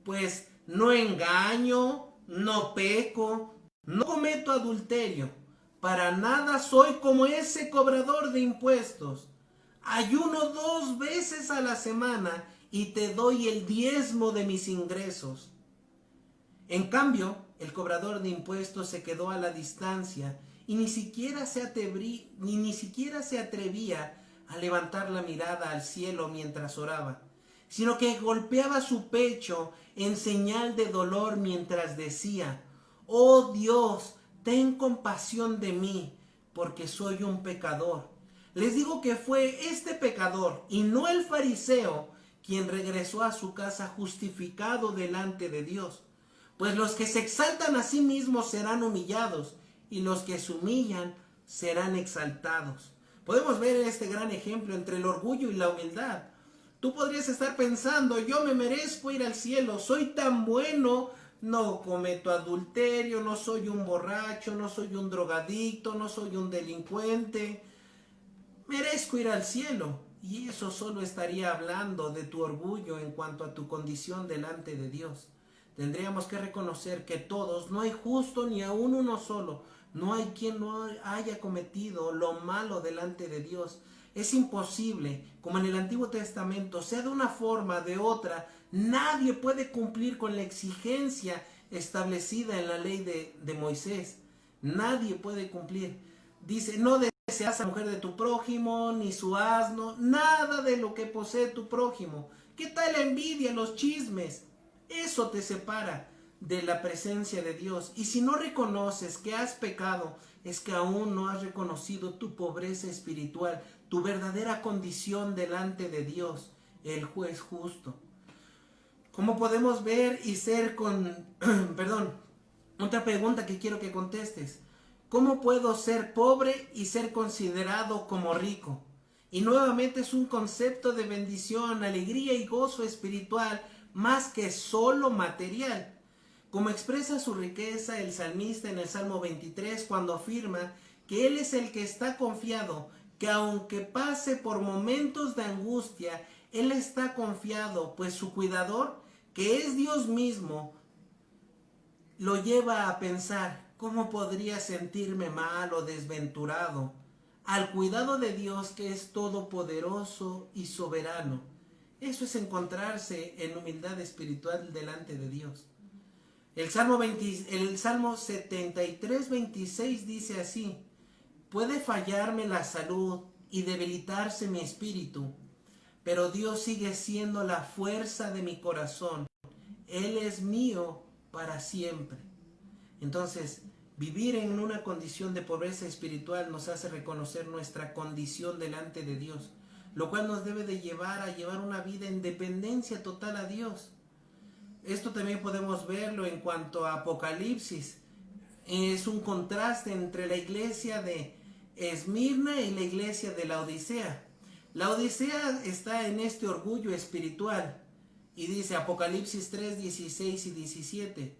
pues no engaño, no peco, no cometo adulterio, para nada soy como ese cobrador de impuestos. Ayuno 2 veces a la semana y te doy el diezmo de mis ingresos. En cambio, el cobrador de impuestos se quedó a la distancia y ni siquiera se atrevía a levantar la mirada al cielo mientras oraba, sino que golpeaba su pecho en señal de dolor mientras decía: oh Dios, ten compasión de mí, porque soy un pecador. Les digo que fue este pecador y no el fariseo quien regresó a su casa justificado delante de Dios. Pues los que se exaltan a sí mismos serán humillados, y los que se humillan serán exaltados. Podemos ver este gran ejemplo entre el orgullo y la humildad. Tú podrías estar pensando: yo me merezco ir al cielo, soy tan bueno, no cometo adulterio, no soy un borracho, no soy un drogadicto, no soy un delincuente, merezco ir al cielo. Y eso solo estaría hablando de tu orgullo en cuanto a tu condición delante de Dios. Tendríamos que reconocer que todos, no hay justo ni aún uno solo, no hay quien no haya cometido lo malo delante de Dios. Es imposible, como en el Antiguo Testamento, sea de una forma, de otra, nadie puede cumplir con la exigencia establecida en la ley de Moisés. Nadie puede cumplir. Dice: no deseas a la mujer de tu prójimo, ni su asno, nada de lo que posee tu prójimo. ¿Qué tal la envidia, los chismes? Eso te separa de la presencia de Dios. Y si no reconoces que has pecado, es que aún no has reconocido tu pobreza espiritual, tu verdadera condición delante de Dios, el juez justo. ¿Cómo podemos ver y ser otra pregunta que quiero que contestes: ¿cómo puedo ser pobre y ser considerado como rico? Y nuevamente es un concepto de bendición, alegría y gozo espiritual, más que solo material. Como expresa su riqueza el salmista en el Salmo 23, cuando afirma que él es el que está confiado, que aunque pase por momentos de angustia, él está confiado, pues su cuidador, que es Dios mismo, lo lleva a pensar: ¿cómo podría sentirme mal o desventurado al cuidado de Dios, que es todopoderoso y soberano? Eso es encontrarse en humildad espiritual delante de Dios. El Salmo 73, 26 dice así: puede fallarme la salud y debilitarse mi espíritu, pero Dios sigue siendo la fuerza de mi corazón. Él es mío para siempre. Entonces, vivir en una condición de pobreza espiritual nos hace reconocer nuestra condición delante de Dios, lo cual nos debe de llevar a llevar una vida en dependencia total a Dios. Esto también podemos verlo en cuanto a Apocalipsis. Es un contraste entre la iglesia de Esmirna y la iglesia de Laodicea. Laodicea está en este orgullo espiritual y dice Apocalipsis 3, 16 y 17: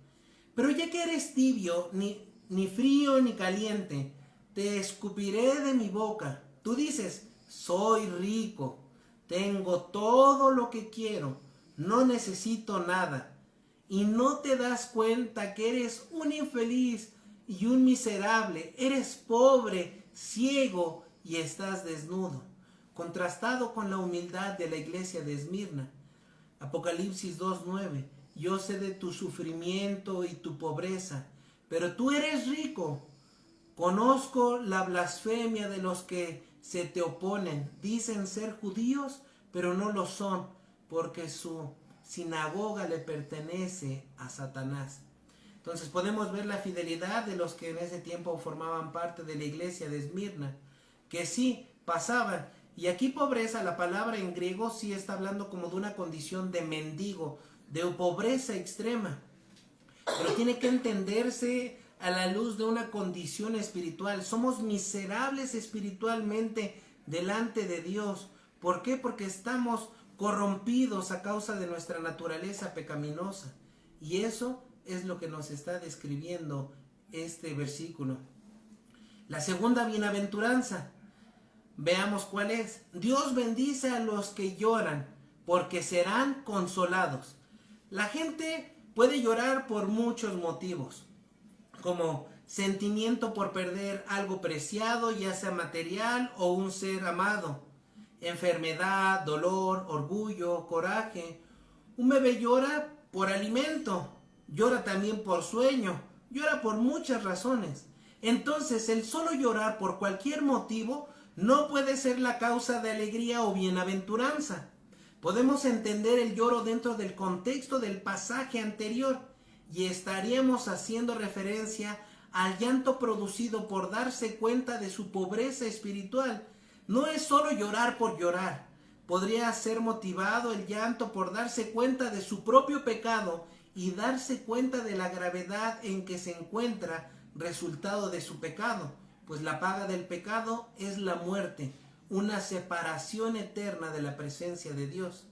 pero ya que eres tibio, ni frío ni caliente, te escupiré de mi boca. Tú dices, soy rico, tengo todo lo que quiero, no necesito nada. Y no te das cuenta que eres un infeliz y un miserable, eres pobre, ciego y estás desnudo. Contrastado con la humildad de la iglesia de Esmirna. Apocalipsis 2:9. Yo sé de tu sufrimiento y tu pobreza, pero tú eres rico. Conozco la blasfemia de los que se te oponen. Dicen ser judíos, pero no lo son, porque su sinagoga le pertenece a Satanás. Entonces podemos ver la fidelidad de los que en ese tiempo formaban parte de la iglesia de Esmirna, que sí pasaban. Y aquí pobreza, la palabra en griego sí está hablando como de una condición de mendigo, de pobreza extrema. Pero tiene que entenderse a la luz de una condición espiritual. Somos miserables espiritualmente delante de Dios. ¿Por qué? Porque estamos corrompidos a causa de nuestra naturaleza pecaminosa. Y eso es lo que nos está describiendo este versículo. La segunda bienaventuranza, veamos cuál es. Dios bendice a los que lloran, porque serán consolados. La gente puede llorar por muchos motivos, como sentimiento por perder algo preciado, ya sea material o un ser amado, enfermedad, dolor, orgullo, coraje. Un bebé llora por alimento, llora también por sueño, llora por muchas razones. Entonces, el solo llorar por cualquier motivo no puede ser la causa de alegría o bienaventuranza. Podemos entender el lloro dentro del contexto del pasaje anterior y estaríamos haciendo referencia al llanto producido por darse cuenta de su pobreza espiritual. No es solo llorar por llorar. Podría ser motivado el llanto por darse cuenta de su propio pecado y darse cuenta de la gravedad en que se encuentra resultado de su pecado, pues la paga del pecado es la muerte, una separación eterna de la presencia de Dios.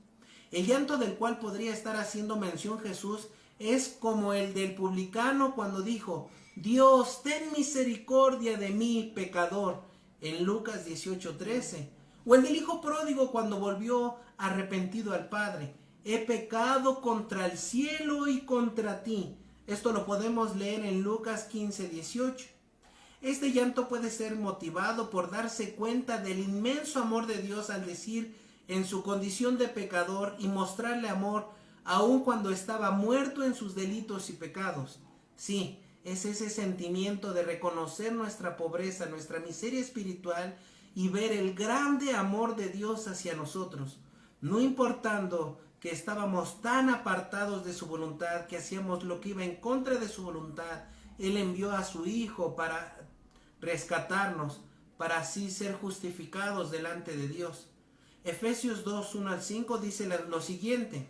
El llanto del cual podría estar haciendo mención Jesús es como el del publicano cuando dijo, Dios, ten misericordia de mí, pecador, en Lucas 18:13. O el del hijo pródigo cuando volvió arrepentido al Padre, he pecado contra el cielo y contra ti. Esto lo podemos leer en Lucas 15:18. Este llanto puede ser motivado por darse cuenta del inmenso amor de Dios al decir en su condición de pecador y mostrarle amor aun cuando estaba muerto en sus delitos y pecados. Sí, es ese sentimiento de reconocer nuestra pobreza, nuestra miseria espiritual y ver el grande amor de Dios hacia nosotros, no importando que estábamos tan apartados de su voluntad, que hacíamos lo que iba en contra de su voluntad. Él envió a su Hijo para rescatarnos, para así ser justificados delante de Dios. Efesios 2:1-5 dice lo siguiente: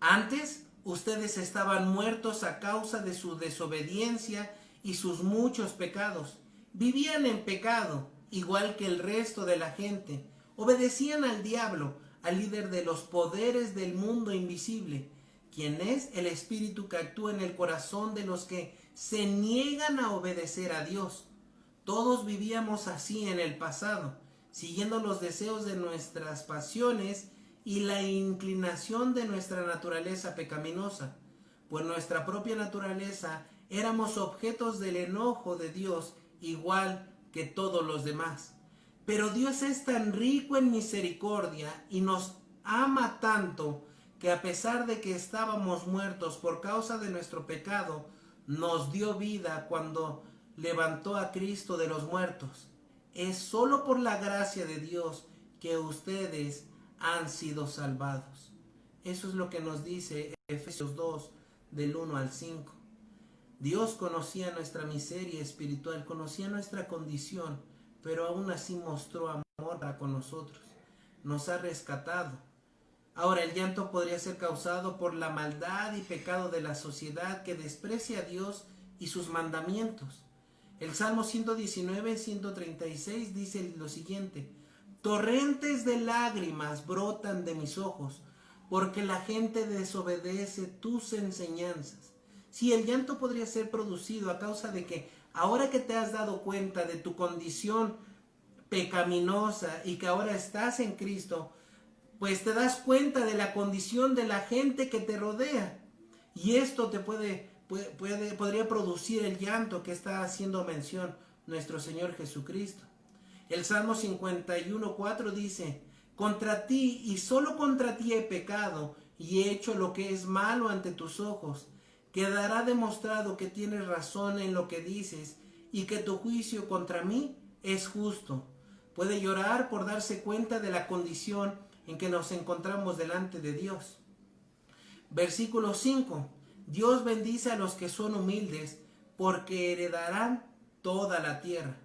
antes ustedes estaban muertos a causa de su desobediencia y sus muchos pecados. Vivían en pecado, igual que el resto de la gente. Obedecían al diablo, al líder de los poderes del mundo invisible, quien es el espíritu que actúa en el corazón de los que se niegan a obedecer a Dios. Todos vivíamos así en el pasado, siguiendo los deseos de nuestras pasiones y la inclinación de nuestra naturaleza pecaminosa. Pues nuestra propia naturaleza éramos objetos del enojo de Dios, igual que todos los demás. Pero Dios es tan rico en misericordia y nos ama tanto que a pesar de que estábamos muertos por causa de nuestro pecado, nos dio vida cuando levantó a Cristo de los muertos. Es solo por la gracia de Dios que ustedes han sido salvados. Eso es lo que nos dice Efesios 2, del 1-5. Dios conocía nuestra miseria espiritual, conocía nuestra condición, pero aún así mostró amor para con nosotros. Nos ha rescatado. Ahora, el llanto podría ser causado por la maldad y pecado de la sociedad que desprecia a Dios y sus mandamientos. El Salmo 119:136 dice lo siguiente: torrentes de lágrimas brotan de mis ojos, porque la gente desobedece tus enseñanzas. Si el llanto podría ser producido a causa de que Ahora que te has dado cuenta de tu condición pecaminosa y que ahora estás en Cristo, pues te das cuenta de la condición de la gente que te rodea. Y esto te podría producir el llanto que está haciendo mención nuestro Señor Jesucristo. El Salmo 51:4 dice: contra ti y solo contra ti he pecado y he hecho lo que es malo ante tus ojos. Quedará demostrado que tienes razón en lo que dices y que tu juicio contra mí es justo. Puede llorar por darse cuenta de la condición en que nos encontramos delante de Dios. Versículo 5. Dios bendice a los que son humildes, porque heredarán toda la tierra.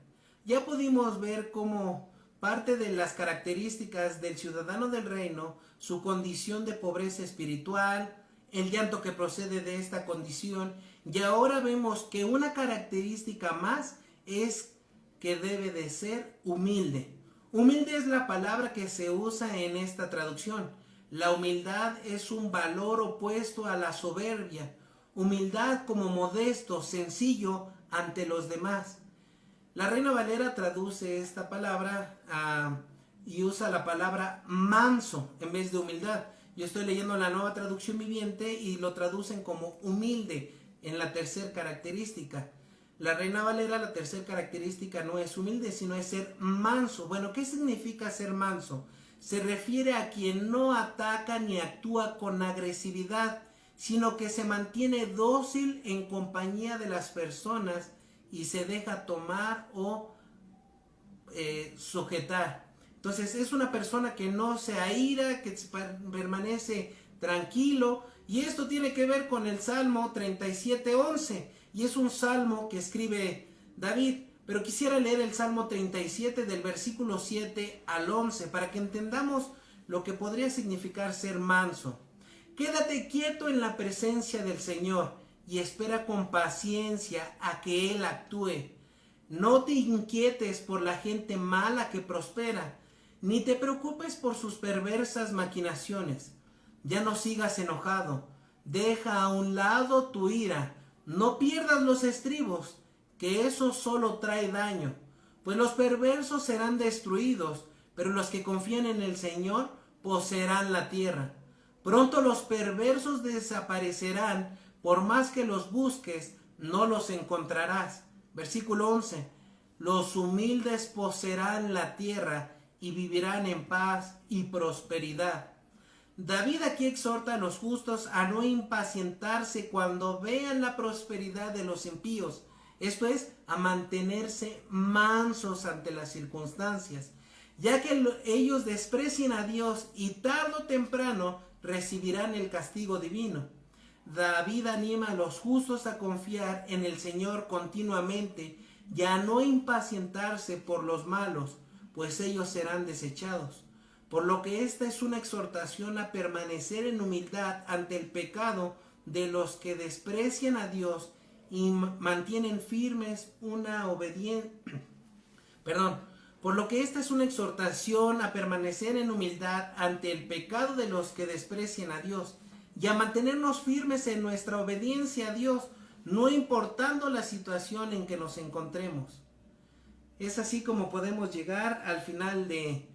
Ya pudimos ver cómo parte de las características del ciudadano del reino, su condición de pobreza espiritual, el llanto que procede de esta condición, y ahora vemos que una característica más es que debe de ser humilde. Humilde es la palabra que se usa en esta traducción. La humildad es un valor opuesto a la soberbia. Humildad como modesto, sencillo ante los demás. La Reina Valera traduce esta palabra y usa la palabra manso en vez de humildad. Yo estoy leyendo la Nueva Traducción Viviente y lo traducen como humilde en la tercera característica. La Reina Valera, la tercera característica no es humilde, sino es ser manso. Bueno, ¿qué significa ser manso? Se refiere a quien no ataca ni actúa con agresividad, sino que se mantiene dócil en compañía de las personas y se deja tomar o sujetar. Entonces es una persona que no se aira, que permanece tranquilo, y esto tiene que ver con el Salmo 37:11, y es un salmo que escribe David, pero quisiera leer el Salmo 37 del versículo 7 al 11 para que entendamos lo que podría significar ser manso. Quédate quieto en la presencia del Señor y espera con paciencia a que Él actúe. No te inquietes por la gente mala que prospera, ni te preocupes por sus perversas maquinaciones. Ya no sigas enojado, deja a un lado tu ira, no pierdas los estribos, que eso solo trae daño, pues los perversos serán destruidos, pero los que confían en el Señor poseerán la tierra. Pronto los perversos desaparecerán, por más que los busques, no los encontrarás. Versículo 11. Los humildes poseerán la tierra y vivirán en paz y prosperidad. David aquí exhorta a los justos a no impacientarse cuando vean la prosperidad de los impíos, esto es, a mantenerse mansos ante las circunstancias, ya que ellos desprecian a Dios y tarde o temprano recibirán el castigo divino. David anima a los justos a confiar en el Señor continuamente y a no impacientarse por los malos, pues ellos serán desechados. Por lo que esta es una exhortación a permanecer en humildad ante el pecado de los que desprecian a Dios y mantienen firmes una obediencia. Por lo que esta es una exhortación a permanecer en humildad ante el pecado de los que desprecian a Dios y a mantenernos firmes en nuestra obediencia a Dios, no importando la situación en que nos encontremos. Es así como podemos llegar al final de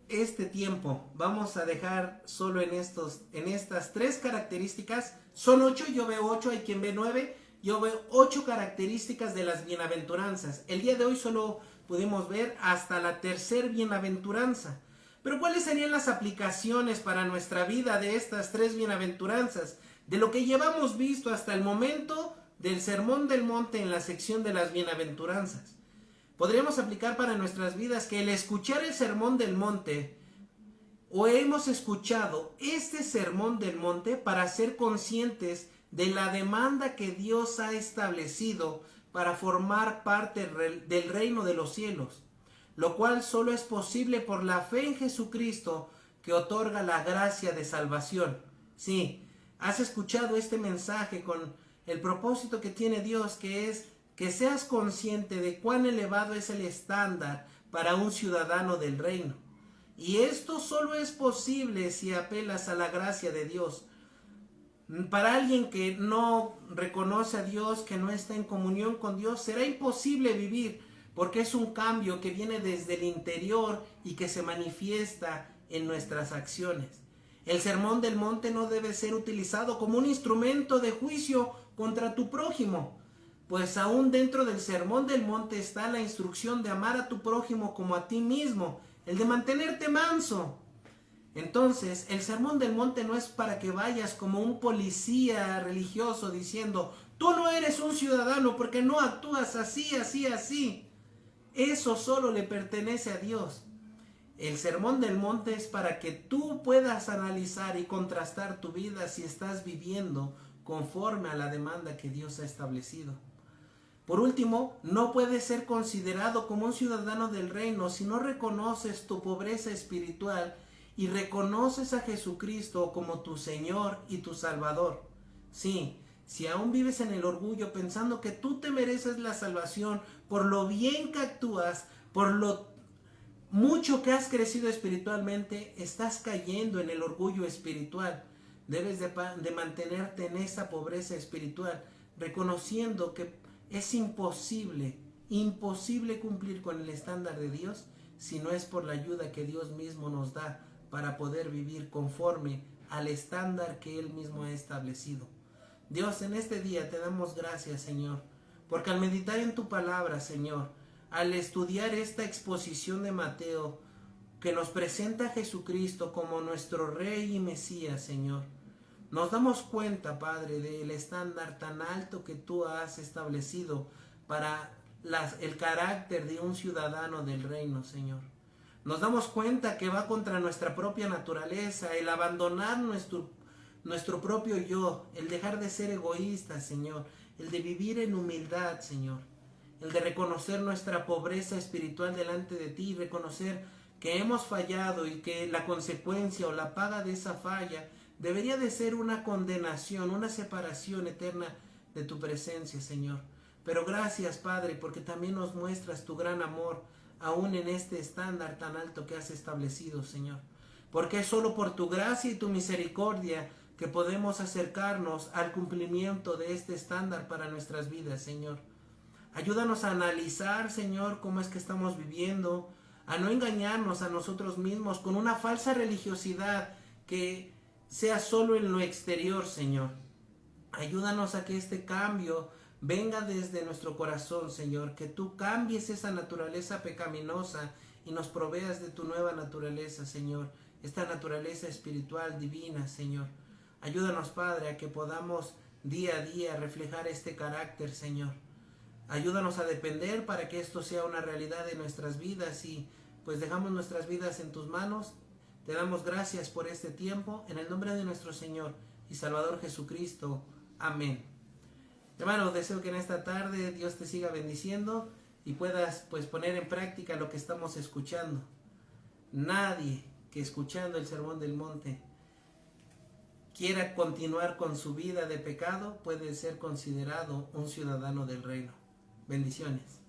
este tiempo. Vamos a dejar solo en estas 3 características. Son 8, yo veo 8, hay quien ve 9. Yo veo 8 características de las bienaventuranzas. El día de hoy solo pudimos ver hasta la tercera bienaventuranza. Pero ¿cuáles serían las aplicaciones para nuestra vida de estas 3 bienaventuranzas? De lo que llevamos visto hasta el momento del Sermón del Monte en la sección de las bienaventuranzas. Podríamos aplicar para nuestras vidas que el escuchar el Sermón del Monte, o hemos escuchado este Sermón del Monte para ser conscientes de la demanda que Dios ha establecido para formar parte del reino de los cielos, lo cual solo es posible por la fe en Jesucristo, que otorga la gracia de salvación. Sí, has escuchado este mensaje con el propósito que tiene Dios, que es que seas consciente de cuán elevado es el estándar para un ciudadano del reino. Y esto solo es posible si apelas a la gracia de Dios. Para alguien que no reconoce a Dios, que no está en comunión con Dios, será imposible vivir, porque es un cambio que viene desde el interior y que se manifiesta en nuestras acciones. El sermón del monte no debe ser utilizado como un instrumento de juicio contra tu prójimo, pues aún dentro del sermón del monte está la instrucción de amar a tu prójimo como a ti mismo, el de mantenerte manso. Entonces, el sermón del monte no es para que vayas como un policía religioso diciendo, tú no eres un ciudadano porque no actúas así, así, así. Eso solo le pertenece a Dios. El sermón del monte es para que tú puedas analizar y contrastar tu vida si estás viviendo conforme a la demanda que Dios ha establecido. Por último, no puedes ser considerado como un ciudadano del reino si no reconoces tu pobreza espiritual y reconoces a Jesucristo como tu Señor y tu Salvador. Sí, si aún vives en el orgullo pensando que tú te mereces la salvación por lo bien que actúas, por lo mucho que has crecido espiritualmente, estás cayendo en el orgullo espiritual. Debes de mantenerte en esa pobreza espiritual, reconociendo que es imposible cumplir con el estándar de Dios si no es por la ayuda que Dios mismo nos da para poder vivir conforme al estándar que Él mismo ha establecido. Dios, en este día te damos gracias, Señor, porque al meditar en tu palabra, Señor, al estudiar esta exposición de Mateo, que nos presenta a Jesucristo como nuestro Rey y Mesías, Señor, nos damos cuenta, Padre, del estándar tan alto que tú has establecido para el carácter de un ciudadano del reino, Señor. Nos damos cuenta que va contra nuestra propia naturaleza, el abandonar nuestro propio yo, el dejar de ser egoístas, Señor, el de vivir en humildad, Señor, el de reconocer nuestra pobreza espiritual delante de ti y reconocer que hemos fallado y que la consecuencia o la paga de esa falla debería de ser una condenación, una separación eterna de tu presencia, Señor. Pero gracias, Padre, porque también nos muestras tu gran amor, aún en este estándar tan alto que has establecido, Señor. Porque es solo por tu gracia y tu misericordia que podemos acercarnos al cumplimiento de este estándar para nuestras vidas, Señor. Ayúdanos a analizar, Señor, cómo es que estamos viviendo, a no engañarnos a nosotros mismos con una falsa religiosidad que sea solo en lo exterior, Señor. Ayúdanos a que este cambio venga desde nuestro corazón, Señor, que tú cambies esa naturaleza pecaminosa y nos proveas de tu nueva naturaleza, Señor, esta naturaleza espiritual divina, Señor. Ayúdanos, Padre, a que podamos día a día reflejar este carácter, Señor. Ayúdanos a depender para que esto sea una realidad de nuestras vidas y pues dejamos nuestras vidas en tus manos. Te damos gracias por este tiempo, en el nombre de nuestro Señor y Salvador Jesucristo. Amén. Hermano, deseo que en esta tarde Dios te siga bendiciendo y puedas pues poner en práctica lo que estamos escuchando. Nadie que escuchando el Sermón del Monte quiera continuar con su vida de pecado puede ser considerado un ciudadano del reino. Bendiciones.